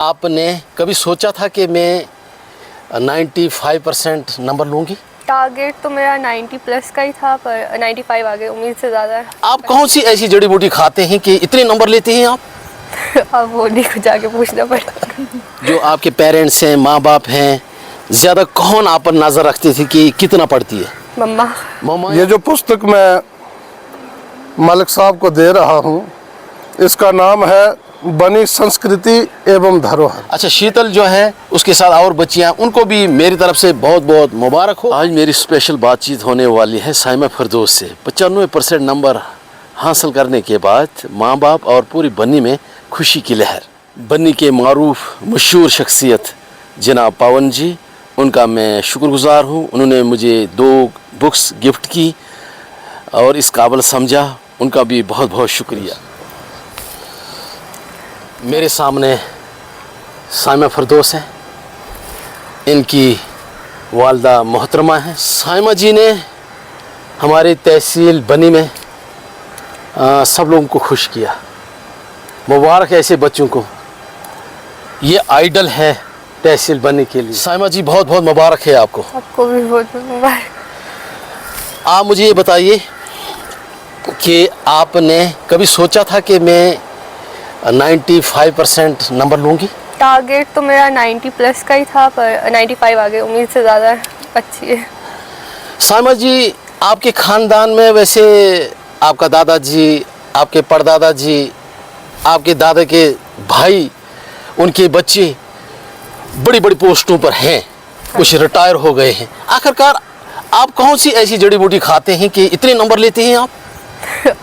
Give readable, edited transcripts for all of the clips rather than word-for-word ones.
आपने कभी सोचा था कि मैं 95% नंबर लूँगी? टारगेट तो मेरा 90 प्लस का ही था, पर 95 आ गए, उम्मीद से ज़्यादा है। आप कौन सी ऐसी जड़ी बूटी खाते हैं कि इतने नंबर लेते हैं आप? अब वो नहीं को जाके पूछना पड़ेगा। जो आपके पेरेंट्स हैं, माँ बाप हैं, ज़्यादा कौन आप पर नज़र रखते थे कि कितना पढ़ती है? मम्मा। मम्मा। ये जो पुस्तक मैं मलिक साहब को दे रहा हूँ, इसका नाम है बनी संस्कृति एवं धरोहर। अच्छा, शीतल जो है उसके साथ और बच्चियां, उनको भी मेरी तरफ से बहुत बहुत मुबारक हो। आज मेरी स्पेशल बातचीत होने वाली है साइमा फिरदौस से। 95% नंबर हासिल करने के बाद माँ बाप और पूरी बन्नी में खुशी की लहर। बन्नी के मारूफ मशहूर शख्सियत जनाब पवन जी, उनका मैं शुक्रगुजार हूँ। उन्होंने मुझे 2 बुक्स गिफ्ट की और इस काबिल समझा, उनका भी बहुत बहुत शुक्रिया। मेरे सामने साइमा फिरदौस हैं, इनकी वालदा मोहतरमा है। साइमा जी ने हमारी तहसील बनी में सब लोगों को खुश किया। मुबारक है ऐसे बच्चों को, ये आइडल है तहसील बनी के लिए। साइमा जी बहुत बहुत मुबारक है आपको। आपको भी बहुत बहुत मुबारक। आप मुझे ये बताइए कि आपने कभी सोचा था कि मैं 95% नंबर लूँगी? टारगेट तो मेरा 90 प्लस का ही था, पर 95 आ गए, उम्मीद से ज़्यादा अच्छी है। साइमा जी, आपके ख़ानदान में वैसे आपका दादाजी, आपके परदादा जी, आपके दादा के भाई, उनके बच्चे बड़ी बड़ी पोस्टों पर हैं, कुछ रिटायर हो गए हैं। आखिरकार आप कौन सी ऐसी जड़ी बूटी खाते हैं कि इतने नंबर लेते हैं आप?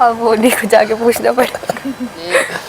अब वो नहीं को जाके पूछना पड़ेगा।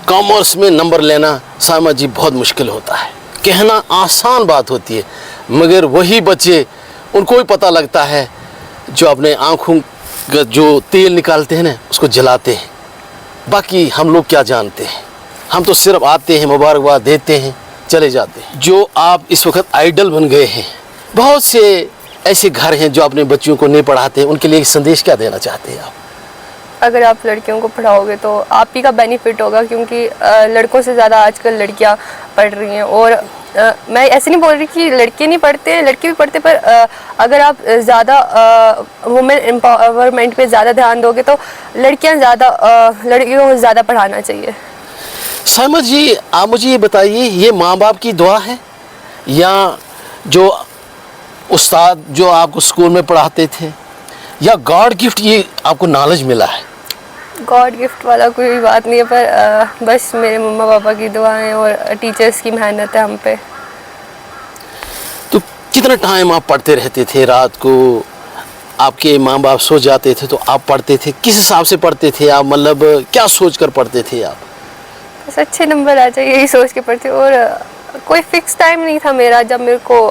कॉमर्स में नंबर लेना साइमा जी बहुत मुश्किल होता है। कहना आसान बात होती है, मगर वही बच्चे, उनको भी पता लगता है जो अपने आँखों का जो तेल निकालते हैं ना, उसको जलाते हैं। बाकी हम लोग क्या जानते हैं, हम तो सिर्फ आते हैं, मुबारकबाद देते हैं, चले जाते हैं। जो आप इस वक्त आइडल बन गए हैं, बहुत से ऐसे घर हैं जो अपने बच्चों को नहीं पढ़ाते, उनके लिए एक संदेश क्या देना चाहते हैं आप? अगर आप लड़कियों को पढ़ाओगे तो आप ही का बेनिफिट होगा, क्योंकि लड़कों से ज़्यादा आजकल लड़कियां पढ़ रही हैं। और मैं ऐसे नहीं बोल रही कि लड़के नहीं पढ़ते, लड़के भी पढ़ते, पर अगर आप ज़्यादा वुमेन एम्पावरमेंट पे ज़्यादा ध्यान दोगे तो लड़कियां ज़्यादा, लड़कियों को ज़्यादा पढ़ाना चाहिए। साइमा जी, आप मुझे ये बताइए, ये माँ बाप की दुआ है या जो उस्ताद जो आपको स्कूल में पढ़ाते थे, या गॉड गिफ्ट ये आपको नॉलेज मिला है? गॉड गिफ्ट वाला कोई बात नहीं है, पर बस मेरे मम्मा पापा की दुआएं और टीचर्स की मेहनत है हम पे। तो कितना टाइम आप पढ़ते रहते थे? रात को आपके माँ बाप सो जाते थे तो आप पढ़ते थे? किस हिसाब से पढ़ते थे आप, मतलब क्या सोच कर पढ़ते थे आप? बस अच्छे नंबर आ जाए यही सोच के पढ़ती, और कोई फिक्स टाइम नहीं था मेरा। जब मेरे को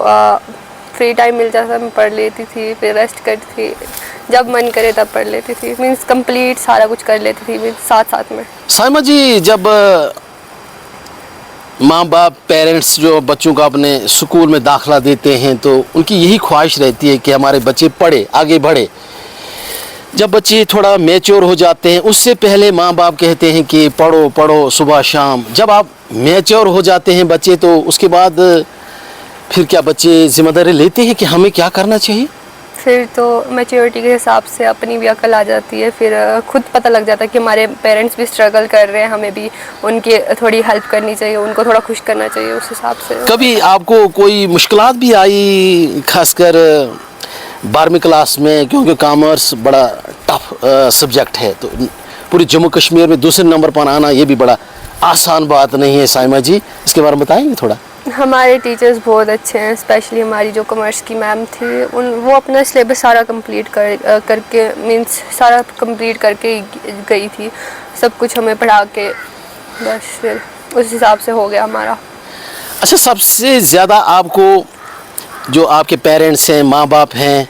फ्री टाइम मिल जाता मैं पढ़ लेती थी, फिर रेस्ट करती थी, जब मन करे तब पढ़ लेती थी। मीन्स कंप्लीट सारा कुछ कर लेती थी मीन्स साथ साथ में। साइमा जी, जब माँ बाप, पेरेंट्स जो बच्चों का अपने स्कूल में दाखिला देते हैं तो उनकी यही ख्वाहिश रहती है कि हमारे बच्चे पढ़े, आगे बढ़े। जब बच्चे थोड़ा मैच्योर हो जाते हैं, उससे पहले माँ बाप कहते हैं कि पढ़ो पढ़ो सुबह शाम। जब आप मैच्योर हो जाते हैं बच्चे, तो उसके बाद फिर क्या बच्चे जिम्मेदारी लेते हैं कि हमें क्या करना चाहिए? फिर तो मैच्योरिटी के हिसाब से अपनी भी अकल आ जाती है। फिर खुद पता लग जाता है कि हमारे पेरेंट्स भी स्ट्रगल कर रहे हैं, हमें भी उनकी थोड़ी हेल्प करनी चाहिए, उनको थोड़ा खुश करना चाहिए, उस हिसाब से। कभी आपको कोई मुश्किलात भी आई, खासकर 12वीं क्लास में, क्योंकि कॉमर्स बड़ा टफ सब्जेक्ट है, तो पूरी जम्मू कश्मीर में दूसरे नंबर पर आना ये भी बड़ा आसान बात नहीं है। साइमा जी, इसके बारे में बताएंगे थोड़ा? हमारे टीचर्स बहुत अच्छे हैं, स्पेशली हमारी जो कॉमर्स की मैम थी, वो अपना सिलेबस सारा कंप्लीट करके मीन्स सारा कंप्लीट करके गई थी, सब कुछ हमें पढ़ा के, बस फिर उस हिसाब से हो गया हमारा। अच्छा, सबसे ज़्यादा आपको जो आपके पेरेंट्स हैं, माँ बाप हैं,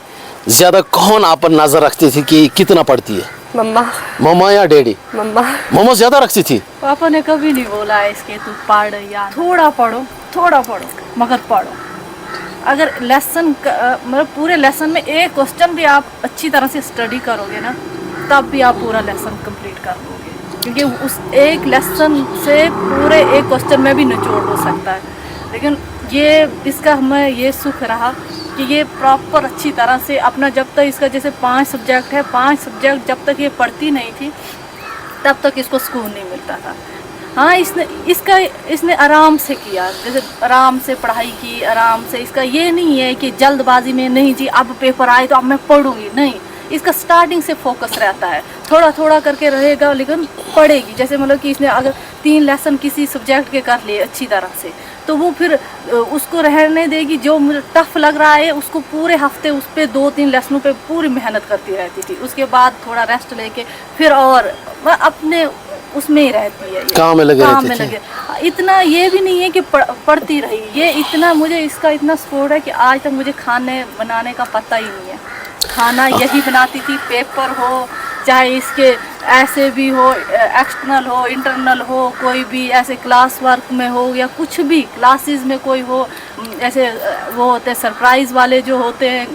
ज़्यादा कौन आप पर नज़र रखते थे कि कितना पढ़ती है? मम्मा। मम्मा या डैडी? मम्मा। मम्मा ज़्यादा रखती थी? पापा ने कभी नहीं बोला है इसके तू पढ़ या थोड़ा पढ़ो मगर पढ़ो। अगर लेसन मतलब पूरे लेसन में एक क्वेश्चन भी आप अच्छी तरह से स्टडी करोगे ना, तब भी आप पूरा लेसन कंप्लीट कर लोगे। क्योंकि उस एक लेसन से पूरे एक क्वेश्चन में भी निचोड़ हो सकता है। लेकिन ये इसका हमें ये सुख रहा कि ये प्रॉपर अच्छी तरह से अपना, जब तक इसका जैसे 5 सब्जेक्ट है, 5 सब्जेक्ट जब तक ये पढ़ती नहीं थी तब तक इसको सुकून नहीं मिलता था। हाँ, इसने आराम से किया, जैसे आराम से पढ़ाई की, आराम से। इसका ये नहीं है कि जल्दबाजी में नहीं जी अब पेपर आए तो अब मैं पढ़ूंगी, नहीं। इसका स्टार्टिंग से फोकस रहता है, थोड़ा थोड़ा करके रहेगा लेकिन पढ़ेगी। जैसे मतलब कि इसने अगर 3 लेसन किसी सब्जेक्ट के कर लिए अच्छी तरह से, तो वो फिर उसको रहने देगी। जो मुझे टफ लग रहा है उसको पूरे हफ्ते उस पर 2-3 लेसनों पे पूरी मेहनत करती रहती थी। उसके बाद थोड़ा रेस्ट लेके फिर और अपने उसमें ही रहती है, काम में लगे काम में रहती लगे। इतना ये भी नहीं है कि पढ़ती रही, ये इतना मुझे इसका इतना सपोर्ट है कि आज तक मुझे खाने बनाने का पता ही नहीं है। खाना यही बनाती थी, पेपर हो चाहे इसके ऐसे भी हो, एक्सटर्नल हो, इंटरनल हो, कोई भी ऐसे क्लास वर्क में हो या कुछ भी क्लासेस में कोई हो, ऐसे वो होते हैं सरप्राइज़ वाले जो होते हैं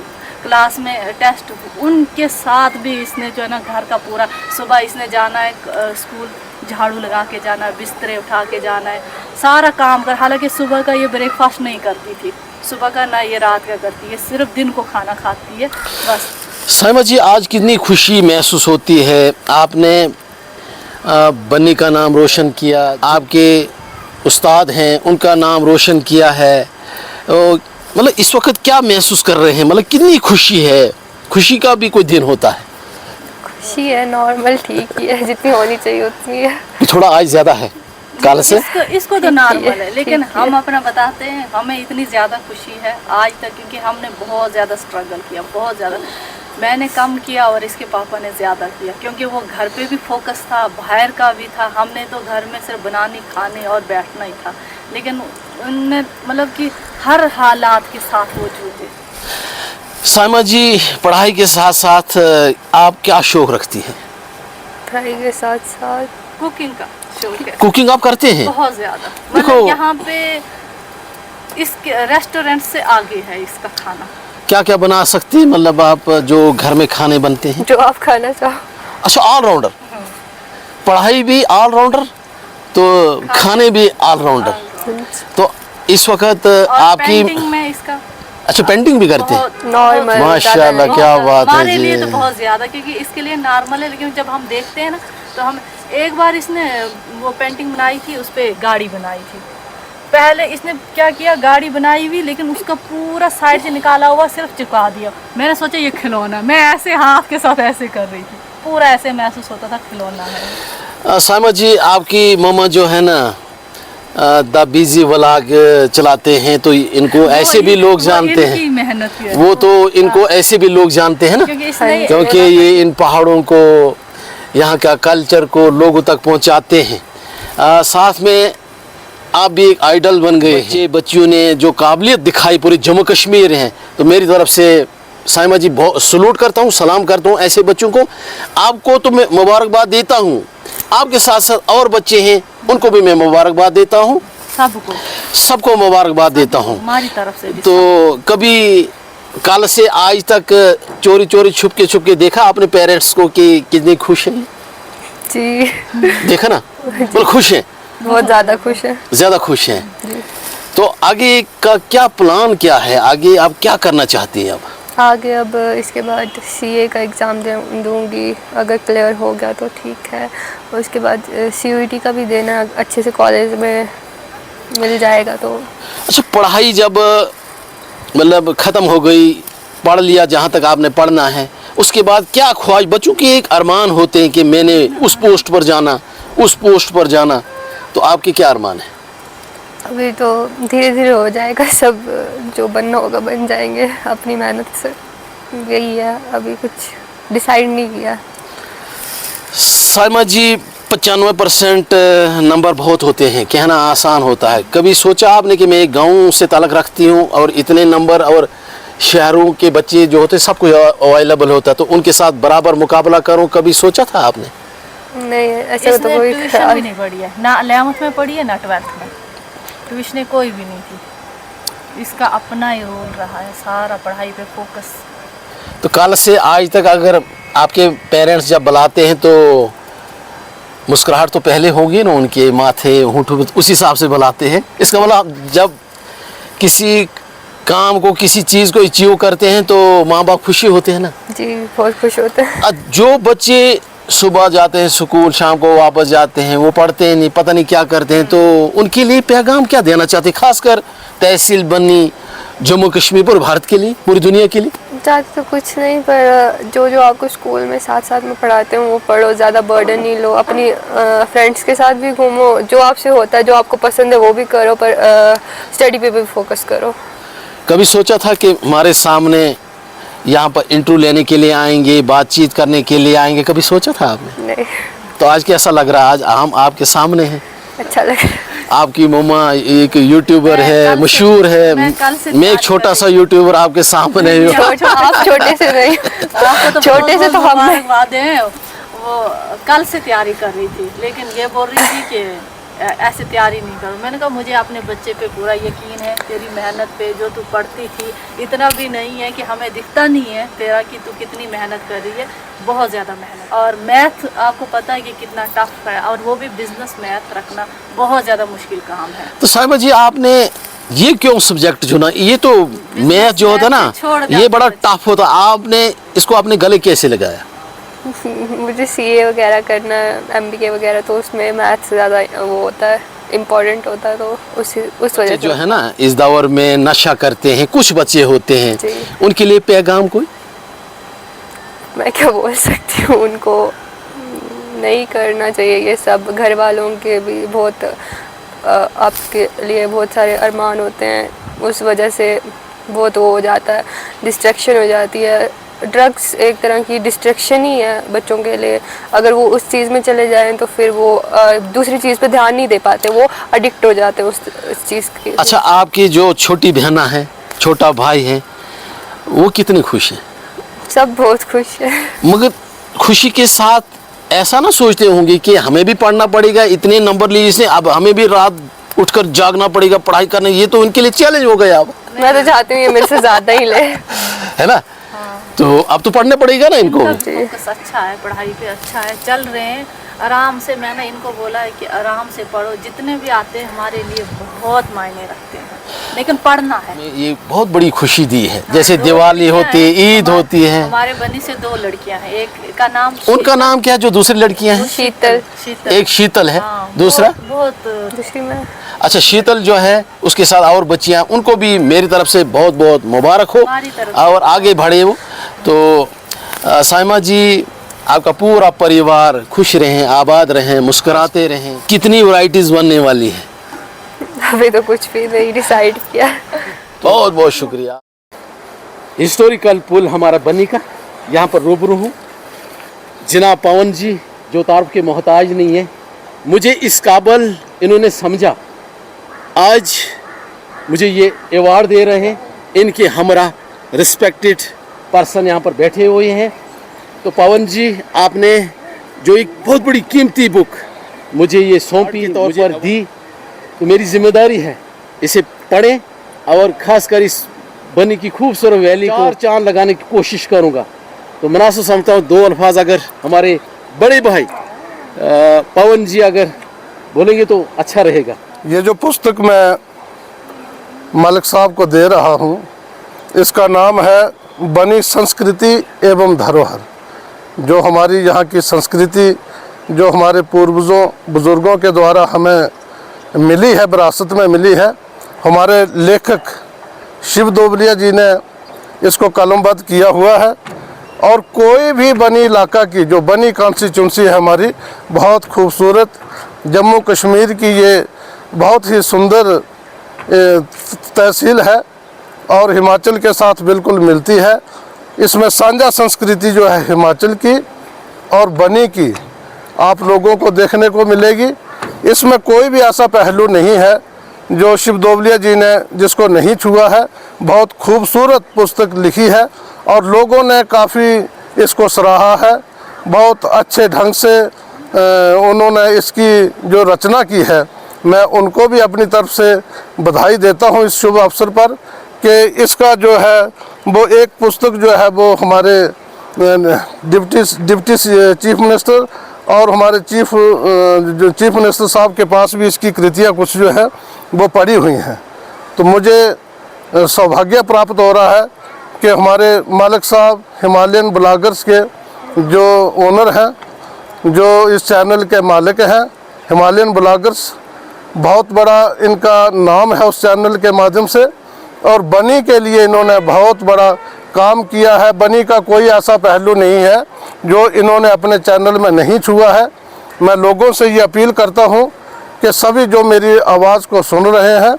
क्लास में टेस्ट, उनके साथ भी इसने जो है ना घर का पूरा, सुबह इसने जाना है स्कूल, झाड़ू लगा के जाना है, बिस्तरे उठा के जाना है, सारा काम कर। हालांकि सुबह का ये ब्रेकफास्ट नहीं करती थी, सुबह का ना ये रात का करती है, सिर्फ दिन को खाना खाती है बस। साइमा जी, आज कितनी खुशी महसूस होती है, आपने बन्नी का नाम रोशन किया, आपके उस्ताद हैं उनका नाम रोशन किया है, मतलब इस वक्त क्या महसूस कर रहे हैं, मतलब कितनी खुशी है? खुशी का भी कोई दिन होता है? खुशी है, नॉर्मल ठीक ही है, जितनी होनी चाहिए उतनी है। थोड़ा आज ज़्यादा है कल से? इसको तो नॉर्मल है, लेकिन हम अपना बताते हैं, हमें इतनी ज़्यादा खुशी है आज तक, क्योंकि हमने बहुत ज़्यादा स्ट्रगल किया, बहुत ज़्यादा। मैंने कम किया और इसके पापा ने ज़्यादा किया, क्योंकि वो घर पे भी फोकस था, बाहर का भी था। हमने तो घर में सिर्फ बनाने, खाने और बैठना ही था, लेकिन उनने मतलब कि हर हालात के साथ वो जूझे। साइमा जी, पढ़ाई के साथ साथ आप क्या शौक रखती हैं? पढ़ाई के साथ साथ कुकिंग का शौक है। कुकिंग आप करते हैं? बहुत ज़्यादा, देखो, मतलब यहाँ पे इसके रेस्टोरेंट से आगे है इसका खाना। क्या क्या बना सकती हैं, मतलब आप जो घर में खाने बनते हैं? जो आप खाना चाहो। अच्छा, ऑलराउंडर, पढ़ाई भी ऑलराउंडर तो खाने भी ऑलराउंडर। तो इस वक्त आपकी पेंटिंग में इसका, अच्छा पेंटिंग भी करते हैं? नॉर्मल, माशाल्लाह, क्या बात है हमारे लिए जी। तो बहुत ज़्यादा, क्योंकि इसके लिए नॉर्मल है, लेकिन जब हम देखते हैं ना तो हम, एक बार इसने वो पेंटिंग बनाई थी, उस पर गाड़ी बनाई थी। पहले इसने क्या किया, गाड़ी बनाई हुई, लेकिन उसका पूरा साइड से निकाला हुआ सिर्फ चिपका दिया। मैंने सोचा ये खिलौना, मैं ऐसे हाथ के साथ ऐसे कर रही थी, पूरा ऐसे महसूस होता था खिलौना है। साइमा जी, आपकी मम्मा जो है ना द बिजी व्लॉग चलाते हैं, तो इनको ऐसे भी लोग जानते हैं, मेहनत है वो तो इनको ऐसे भी लोग जानते हैं ना, क्योंकि ये इन पहाड़ों को, यहाँ का कल्चर को लोगों तक पहुँचाते हैं। साथ में आप भी एक आइडल बन गए हैं। बच्चियों ने जो काबिलियत दिखाई पूरे जम्मू कश्मीर हैं, तो मेरी तरफ से साइमा जी बहुत सलूट करता हूँ, सलाम करता हूँ ऐसे बच्चों को। आपको तो मैं मुबारकबाद देता हूँ, आपके साथ साथ और बच्चे हैं उनको भी मैं मुबारकबाद देता हूँ, सबको मुबारकबाद देता हूँ हमारी तरफ से भी। तो कभी कल से आज तक चोरी चोरी छुप के देखा आपने पेरेंट्स को कि कितने खुश हैं? जी, देखा ना, बिल्कुल खुश हैं, बहुत ज़्यादा खुश है, ज़्यादा खुश हैं। तो आगे का क्या प्लान क्या है, आगे आप क्या करना चाहती हैं? अब आगे अब इसके बाद सीए का एग्ज़ाम दूंगी, अगर क्लियर हो गया तो ठीक है, और उसके बाद सीयूईटी का भी देना, अच्छे से कॉलेज में मिल जाएगा तो। अच्छा, पढ़ाई जब मतलब ख़त्म हो गई, पढ़ लिया जहाँ तक आपने पढ़ना है, उसके बाद क्या ख्वाहिश, बच्चों के एक अरमान होते हैं कि मैंने उस पोस्ट पर जाना, उस पोस्ट पर जाना, तो आपके क्या अरमान है? अभी तो धीरे धीरे हो जाएगा सब, जो बनना होगा बन जाएंगे अपनी मेहनत से, यही है, अभी कुछ डिसाइड नहीं किया। साइमा जी, 95% नंबर बहुत होते हैं, कहना आसान होता है। कभी सोचा आपने कि मैं एक गांव से ताल्लुक़ रखती हूं और इतने नंबर, और शहरों के बच्चे जो होते सब कुछ अवेलेबल होता, तो उनके साथ बराबर मुकाबला करूं, कभी सोचा था आपने? नहीं, ऐसा तो कोई ट्यूशन भी नहीं पढ़ी है ना, 11th में पढ़ी है ना 12th में, ट्यूशन कोई भी नहीं थी। इसका अपना ही रोल रहा है, सारा पढ़ाई पे फोकस। तो कल से आज तक अगर आपके पेरेंट्स जब बुलाते हैं तो मुस्कुराहट तो पहले होगी ना, उनके माथे होंठों पे उस हिसाब से बुलाते हैं। इसका मतलब जब किसी काम को, किसी चीज़ को अचीव करते हैं तो माँ बाप खुशी होते हैं ना जी, बहुत खुश होते हैं। जो बच्चे सुबह जाते हैं स्कूल, शाम को वापस जाते हैं, वो पढ़ते हैं नहीं, पता नहीं क्या करते हैं, तो उनके लिए पैगाम क्या देना चाहते हैं, खासकर तहसील बनी जम्मू कश्मीर और भारत के लिए, पूरी दुनिया के लिए? ज़्यादा तो कुछ नहीं, पर जो आपको स्कूल में साथ साथ में पढ़ाते हैं वो पढ़ो, ज़्यादा बर्डन नहीं लो, अपनी फ्रेंड्स के साथ भी घूमो, जो आपसे होता है, जो आपको पसंद है वो भी करो, पर स्टडी पे भी फोकस करो। कभी सोचा था कि हमारे सामने यहाँ पर इंटरव्यू लेने के लिए आएंगे, बातचीत करने के लिए आएंगे, कभी सोचा था आपने? नहीं। तो आज कैसा लग रहा है? आज हम आपके सामने हैं। अच्छा लगा। आपकी मम्मा एक यूट्यूबर है, मशहूर है, मैं एक छोटा सा यूट्यूबर आपके सामने हूँ। आप छोटे से नहीं, आपको तो छोटे से तो हम मुबारकबाद हैं। वो कल से तैयारी कर रही थी, लेकिन ये बोल रही थी कि ऐसे तैयारी नहीं करो। मैंने कहा मुझे अपने बच्चे पे पूरा यकीन है, तेरी मेहनत पे, जो तू पढ़ती थी इतना भी नहीं है कि हमें दिखता नहीं है तेरा कि तू कितनी मेहनत कर रही है, बहुत ज़्यादा मेहनत। और मैथ आपको पता है कि कितना टफ है, और वो भी बिजनेस मैथ रखना बहुत ज़्यादा मुश्किल काम है। तो साहिबा जी, आपने ये क्यों सब्जेक्ट चुना? ये तो मैथ जो होता ना, ये बड़ा टफ होता, आपने इसको अपने गले कैसे लगाया? मुझे सीए वगैरह करना है, एमबीए वगैरह, तो उसमें मैथ से ज़्यादा वो होता है, इम्पोर्टेंट होता है, तो उस वजह से जो है ना, इस दौर में नशा करते हैं कुछ बच्चे होते हैं, उनके लिए पैगाम कोई? मैं क्या बोल सकती हूँ, उनको नहीं करना चाहिए ये सब। घर वालों के भी बहुत आपके लिए बहुत सारे अरमान होते हैं, उस वजह से बहुत वो हो जाता है, डिस्ट्रैक्शन हो जाती है। ड्रग्स एक तरह की डिस्ट्रैक्शन ही है बच्चों के लिए, अगर वो उस चीज़ में चले जाएं तो फिर वो दूसरी चीज़ पे ध्यान नहीं दे पाते, वो एडिक्ट हो जाते हैं उस चीज़ के। अच्छा, आपकी जो छोटी बहना है, छोटा भाई है, वो कितने खुश हैं? सब बहुत खुश है। मगर खुशी के साथ ऐसा ना सोचते होंगे कि हमें भी पढ़ना पड़ेगा, इतने नंबर लिए जिसने, अब हमें भी रात उठकर जागना पड़ेगा पढ़ाई करने, ये तो उनके लिए चैलेंज हो गया। अब मैं तो चाहती हूँ ये मेरे से ज़्यादा ही ले, है ना? तो अब तो पढ़ने पड़ेगा ना इनको। फोकस अच्छा है, पढ़ाई पे अच्छा है, चल रहे हैं आराम से। मैंने इनको बोला है कि आराम से पढ़ो, जितने भी आते हैं हमारे लिए बहुत मायने रखते हैं, लेकिन पढ़ना है। ये बहुत बड़ी खुशी दी है, जैसे दिवाली होती है, ईद होती है। हमारे बनी से 2 लड़कियां हैं, एक का नाम, उनका नाम क्या है जो दूसरी लड़कियां हैं? शीतल। एक शीतल है, हाँ, दूसरा बहुत दूसरी में अच्छा, शीतल जो है उसके साथ और बच्चियां, उनको भी मेरी तरफ से बहुत बहुत मुबारक हो और आगे बढ़े वो। तो साइमा जी, आपका पूरा परिवार खुश रहें, आबाद रहें, मुस्कुराते रहें। कितनी वैरायटीज बनने वाली है? अभी तो कुछ भी नहीं डिसाइड किया। बहुत बहुत शुक्रिया। हिस्टोरिकल पुल हमारा बनी का, यहाँ पर रूबरू हूँ। जनाब पवन जी जो तारीफ के मोहताज नहीं है, मुझे इस काबिल इन्होंने समझा, आज मुझे ये अवार्ड दे रहे हैं। इनके हमरा रिस्पेक्टेड पर्सन यहाँ पर बैठे हुए हैं। तो पवन जी, आपने जो एक बहुत बड़ी कीमती बुक मुझे ये सौंपी तौर पर दी, तो मेरी जिम्मेदारी है इसे पढ़ें और ख़ासकर इस बनी की खूबसूरत वैली को 4 चांद लगाने की कोशिश करूँगा। तो मुनासिब समझता हूँ 2 अल्फाज अगर हमारे बड़े भाई पवन जी अगर बोलेंगे तो अच्छा रहेगा। ये जो पुस्तक मैं मलिक साहब को दे रहा हूँ, इसका नाम है बनी संस्कृति एवं धरोहर। जो हमारी यहाँ की संस्कृति, जो हमारे पूर्वजों बुज़ुर्गों के द्वारा हमें मिली है, विरासत में मिली है, हमारे लेखक शिव दोबलिया जी ने इसको कलमबद्ध किया हुआ है। और कोई भी बनी इलाका की, जो बनी कॉन्स्टिट्यूंसी है हमारी, बहुत खूबसूरत, जम्मू कश्मीर की ये बहुत ही सुंदर तहसील है और हिमाचल के साथ बिल्कुल मिलती है। इसमें साझा संस्कृति जो है हिमाचल की और बनी की आप लोगों को देखने को मिलेगी। इसमें कोई भी ऐसा पहलू नहीं है जो शिव दोबलिया जी ने जिसको नहीं छुआ है। बहुत खूबसूरत पुस्तक लिखी है और लोगों ने काफ़ी इसको सराहा है। बहुत अच्छे ढंग से उन्होंने इसकी जो रचना की है, मैं उनको भी अपनी तरफ से बधाई देता हूं इस शुभ अवसर पर कि इसका जो है वो एक पुस्तक जो है वो हमारे डिप्टी चीफ मिनिस्टर और हमारे जो चीफ मिनिस्टर साहब के पास भी इसकी कृतियाँ कुछ जो है वो पड़ी हुई हैं। तो मुझे सौभाग्य प्राप्त हो रहा है कि हमारे मालिक साहब हिमालयन ब्लॉगर्स के जो ओनर हैं, जो इस चैनल के मालिक हैं, हिमालयन ब्लॉगर्स, बहुत बड़ा इनका नाम है उस चैनल के माध्यम से, और बनी के लिए इन्होंने बहुत बड़ा काम किया है। बनी का कोई ऐसा पहलू नहीं है जो इन्होंने अपने चैनल में नहीं छुआ है। मैं लोगों से ये अपील करता हूँ कि सभी जो मेरी आवाज़ को सुन रहे हैं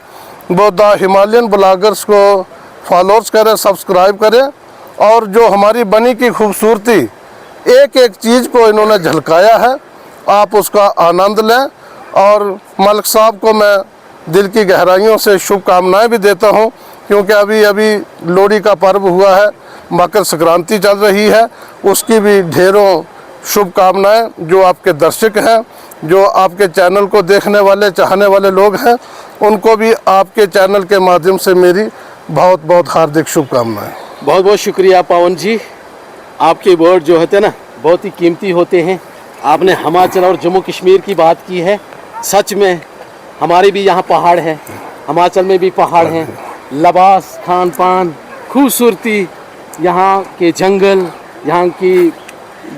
वो द हिमालयन ब्लॉगर्स को फॉलोअर्स करें, सब्सक्राइब करें, और जो हमारी बनी की खूबसूरती एक एक चीज़ को इन्होंने झलकाया है, आप उसका आनंद लें। और मलिक साहब को मैं दिल की गहराइयों से शुभकामनाएं भी देता हूं, क्योंकि अभी लोहड़ी का पर्व हुआ है, मकर संक्रांति चल रही है, उसकी भी ढेरों शुभकामनाएं। जो आपके दर्शक हैं, जो आपके चैनल को देखने वाले, चाहने वाले लोग हैं, उनको भी आपके चैनल के माध्यम से मेरी बहुत बहुत हार्दिक शुभकामनाएं। बहुत बहुत शुक्रिया पवन जी। आपके वर्ड जो होते हैं ना बहुत ही कीमती होते हैं। आपने हिमाचल और जम्मू कश्मीर की बात की है। सच में हमारे भी यहाँ पहाड़ है, हिमाचल में भी पहाड़ हैं, लिबास, खान पान, खूबसूरती, यहाँ के जंगल, यहाँ की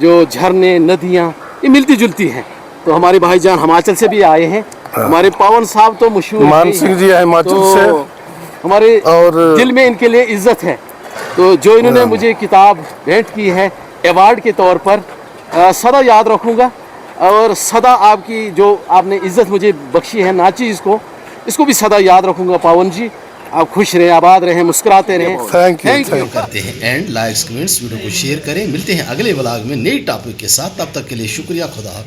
जो झरने, नदियाँ, ये मिलती जुलती हैं। तो हमारे भाईजान हिमाचल से भी आए हैं। हमारे पवन साहब तो मशहूर मान सिंह जी है हिमाचल तो से, हमारे और दिल में इनके लिए इज्जत है। तो जो इन्होंने मुझे किताब भेंट की है अवार्ड के तौर पर, सदा याद रखूँगा, और सदा आपकी जो आपने इज्जत मुझे बख्शी है नाची इसको भी सदा याद रखूँगा। पवन जी, आप खुश रहें, आबाद रहें, मुस्कुराते रहें। Thank you. करते हैं एंड लाइक्स कमेंट्स वीडियो को शेयर करें। मिलते हैं अगले व्लॉग में नई टॉपिक के साथ, तब तक के लिए शुक्रिया। खुदा।